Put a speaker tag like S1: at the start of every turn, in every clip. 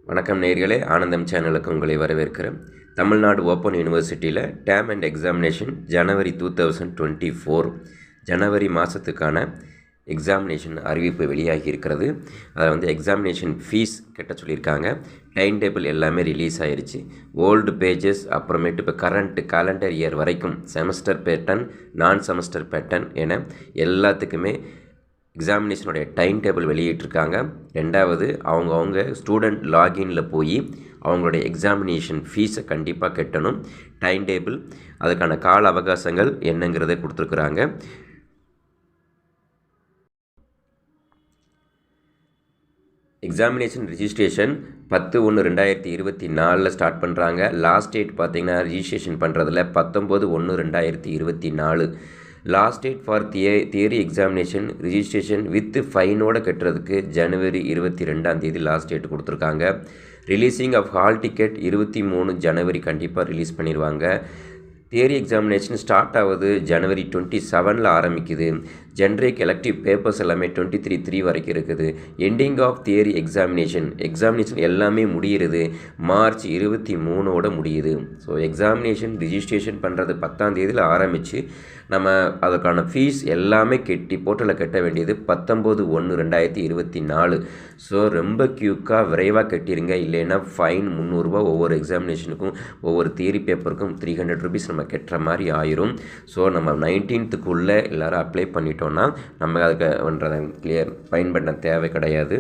S1: வணக்கம் நேயர்களே, ஆனந்தம் சேனலுக்கு உங்களை வரவேற்கிறேன். தமிழ்நாடு ஓப்பன் யூனிவர்சிட்டியில் டேர்ம் அண்ட் எக்ஸாமினேஷன் ஜனவரி 2024 ஜனவரி மாதத்துக்கான எக்ஸாமினேஷன் அறிவிப்பு வெளியாகி இருக்கிறது. அதில் எக்ஸாமினேஷன் ஃபீஸ் கட்ட சொல்லியிருக்காங்க. டைம் டேபிள் எல்லாமே ரிலீஸ் ஆகிருச்சு. ஓல்டு பேஜஸ் அப்புறமேட்டு இப்போ கரண்ட் காலண்டர் இயர் வரைக்கும் செமஸ்டர் பேட்டர்ன், நான் செமஸ்டர் பேட்டர்ன் என எல்லாத்துக்குமே எக்ஸாமினேஷனுடைய டைம் டேபிள் வெளியிட்டிருக்காங்க. ரெண்டாவது அவங்க ஸ்டூடெண்ட் லாகின்ல போய் அவங்களுடைய எக்ஸாமினேஷன் ஃபீஸை கண்டிப்பாக கட்டணும். டைம் டேபிள் அதுக்கான கால அவகாசங்கள் என்னங்கிறத கொடுத்துருக்குறாங்க. எக்ஸாமினேஷன் ரிஜிஸ்ட்ரேஷன் 10/1/2024 ஸ்டார்ட் பண்ணுறாங்க. லாஸ்ட் டேட் பார்த்திங்கன்னா ரிஜிஸ்ட்ரேஷன் பண்ணுறதுல 19/1/2024. Last date for theory examination registration with ஃபைனோட கட்டுறதுக்கு ஜனவரி 22 லாஸ்ட் டேட் கொடுத்துருக்காங்க. ரிலீஸிங் ஆஃப் ஹால் டிக்கெட் 23 ஜனவரி கண்டிப்பாக ரிலீஸ் பண்ணிடுவாங்க. தியரி எக்ஸாமினேஷன் ஸ்டார்ட் ஆகுது ஜனவரி 27 ஆரம்பிக்குது. ஜென்ரிக் எலக்டிவ் பேப்பர்ஸ் எல்லாமே 23/3 வரைக்கும் இருக்குது. எண்டிங் ஆஃப் தியரி எக்ஸாமினேஷன் எல்லாமே முடிகிறது மார்ச் 23 முடியுது. ஸோ எக்ஸாமினேஷன் ரிஜிஸ்ட்ரேஷன் பண்ணுறது 10 ஆரம்பித்து நம்ம அதுக்கான ஃபீஸ் எல்லாமே போர்ட்டலில் கட்ட வேண்டியது 19/1/2024. ஸோ ரொம்ப க்யூக்காக விரைவாக கட்டிடுங்க. இல்லைன்னா ஃபைன் 300 ரூபா ஒவ்வொரு எக்ஸாமினேஷனுக்கும், ஒவ்வொரு தியரி பேப்பருக்கும் 300 ருபீஸ் நம்ம கட்டுற மாதிரி ஆயிரும். ஸோ நம்ம 19th எல்லோரும் அப்ளை பண்ணிட்டோம்னா நம்ம அதுக்கு கிளியர் ஃபைன் பண்ண தேவை கிடையாது.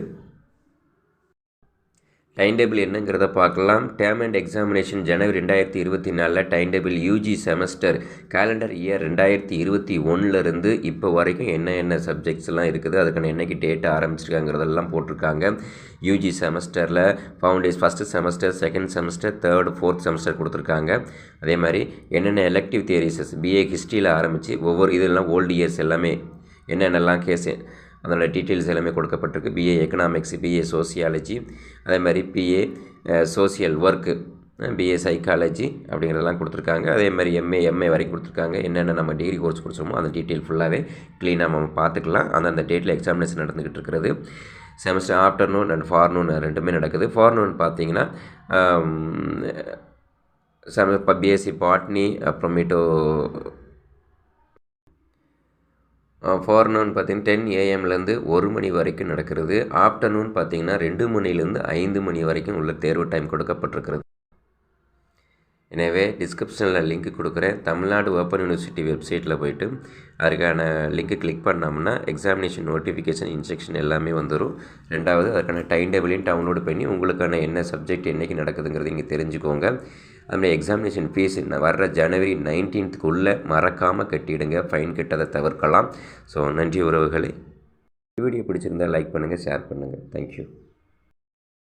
S1: டைம் டேபிள் என்னங்கிறத பார்க்கலாம். டேர்ம் அண்ட் எக்ஸாமினேஷன் ஜனவரி 2024 time table UG semester calendar year 2021 இப்போ வரைக்கும் என்ன சப்ஜெக்ட்ஸ்லாம் இருக்குது, அதுக்கான என்னைக்கு டேட் ஆரம்பிச்சிருக்காங்கிறதெல்லாம் போட்டிருக்காங்க. யூஜி செமஸ்டரில் first semester, second semester, third, fourth semester கொடுத்துருக்காங்க. அதே மாதிரி என்னென்ன எலக்டிவ் தியரிஸஸ் பிஏ ஹிஸ்ட்ரியில் ஆரம்பித்து ஒவ்வொரு இதெல்லாம் ஓல்டு இயர்ஸ் எல்லாமே என்னென்னலாம் கேஸு அதோட டீட்டெயில்ஸ் எல்லாமே கொடுக்கப்பட்டிருக்கு. பிஏ எக்கனாமிக்ஸ், பிஏ சோசியாலஜி, அதே மாதிரி B A social work, B A psychology அப்படிங்கிறதெல்லாம் கொடுத்துருக்காங்க. அதே மாதிரி எம்ஏ வரைக்கும் கொடுத்துருக்காங்க. என்னென்ன நம்ம டிகிரி கோர்ஸ் கொடுத்துருமோ அந்த டீட்டெயில் ஃபுல்லாகவே க்ளீனாக நம்ம பார்த்துக்கலாம். அந்த டேட்டில் எக்ஸாமினேஷன் நடந்துக்கிட்டு இருக்கிறது. செமஸ்டர் ஆஃப்டர்நூன் அண்ட் ஃபார்நூன் ரெண்டுமே நடக்குது. ஃபார்நூன் பார்த்தீங்கன்னா பிஎஸ்சி பாட்னி, அப்புறமேட்டு ஃபார்நூன் பார்த்திங்கன்னா 10 AM 1 மணி வரைக்கும் நடக்கிறது. ஆஃப்டர்நூன் பார்த்திங்கன்னா 2 மணிலேருந்து 5 மணி வரைக்கும் உள்ள தேர்வு டைம் கொடுக்கப்பட்டிருக்கிறது. எனவே டிஸ்கிரிப்ஷனில் லிங்க் கொடுக்குறேன். தமிழ்நாடு ஓப்பன் யூனிவர்சிட்டி வெப்சைட்டில் போய்ட்டு அதுக்கான லிங்க்கு கிளிக் பண்ணோம்னா எக்ஸாமினேஷன் நோட்டிஃபிகேஷன், இன்ஸ்ட்ரக்ஷன் எல்லாமே வந்துடும். ரெண்டாவது அதுக்கான டைம் டேபிளையும் டவுன்லோடு பண்ணி உங்களுக்கான என்ன சப்ஜெக்ட் என்றைக்கு நடக்குதுங்கிறது இங்கே தெரிஞ்சுக்கோங்க. அதுமாதிரி எக்ஸாமினேஷன் ஃபீஸ் வர்ற ஜனவரி 19th மறக்காமல் கட்டிடுங்க. ஃபைன் கட்டதை தவிர்க்கலாம். ஸோ நன்றி உறவுகளே. வீடியோ பிடிச்சிருந்தால் லைக் பண்ணுங்கள், ஷேர் பண்ணுங்கள். தேங்க்யூ.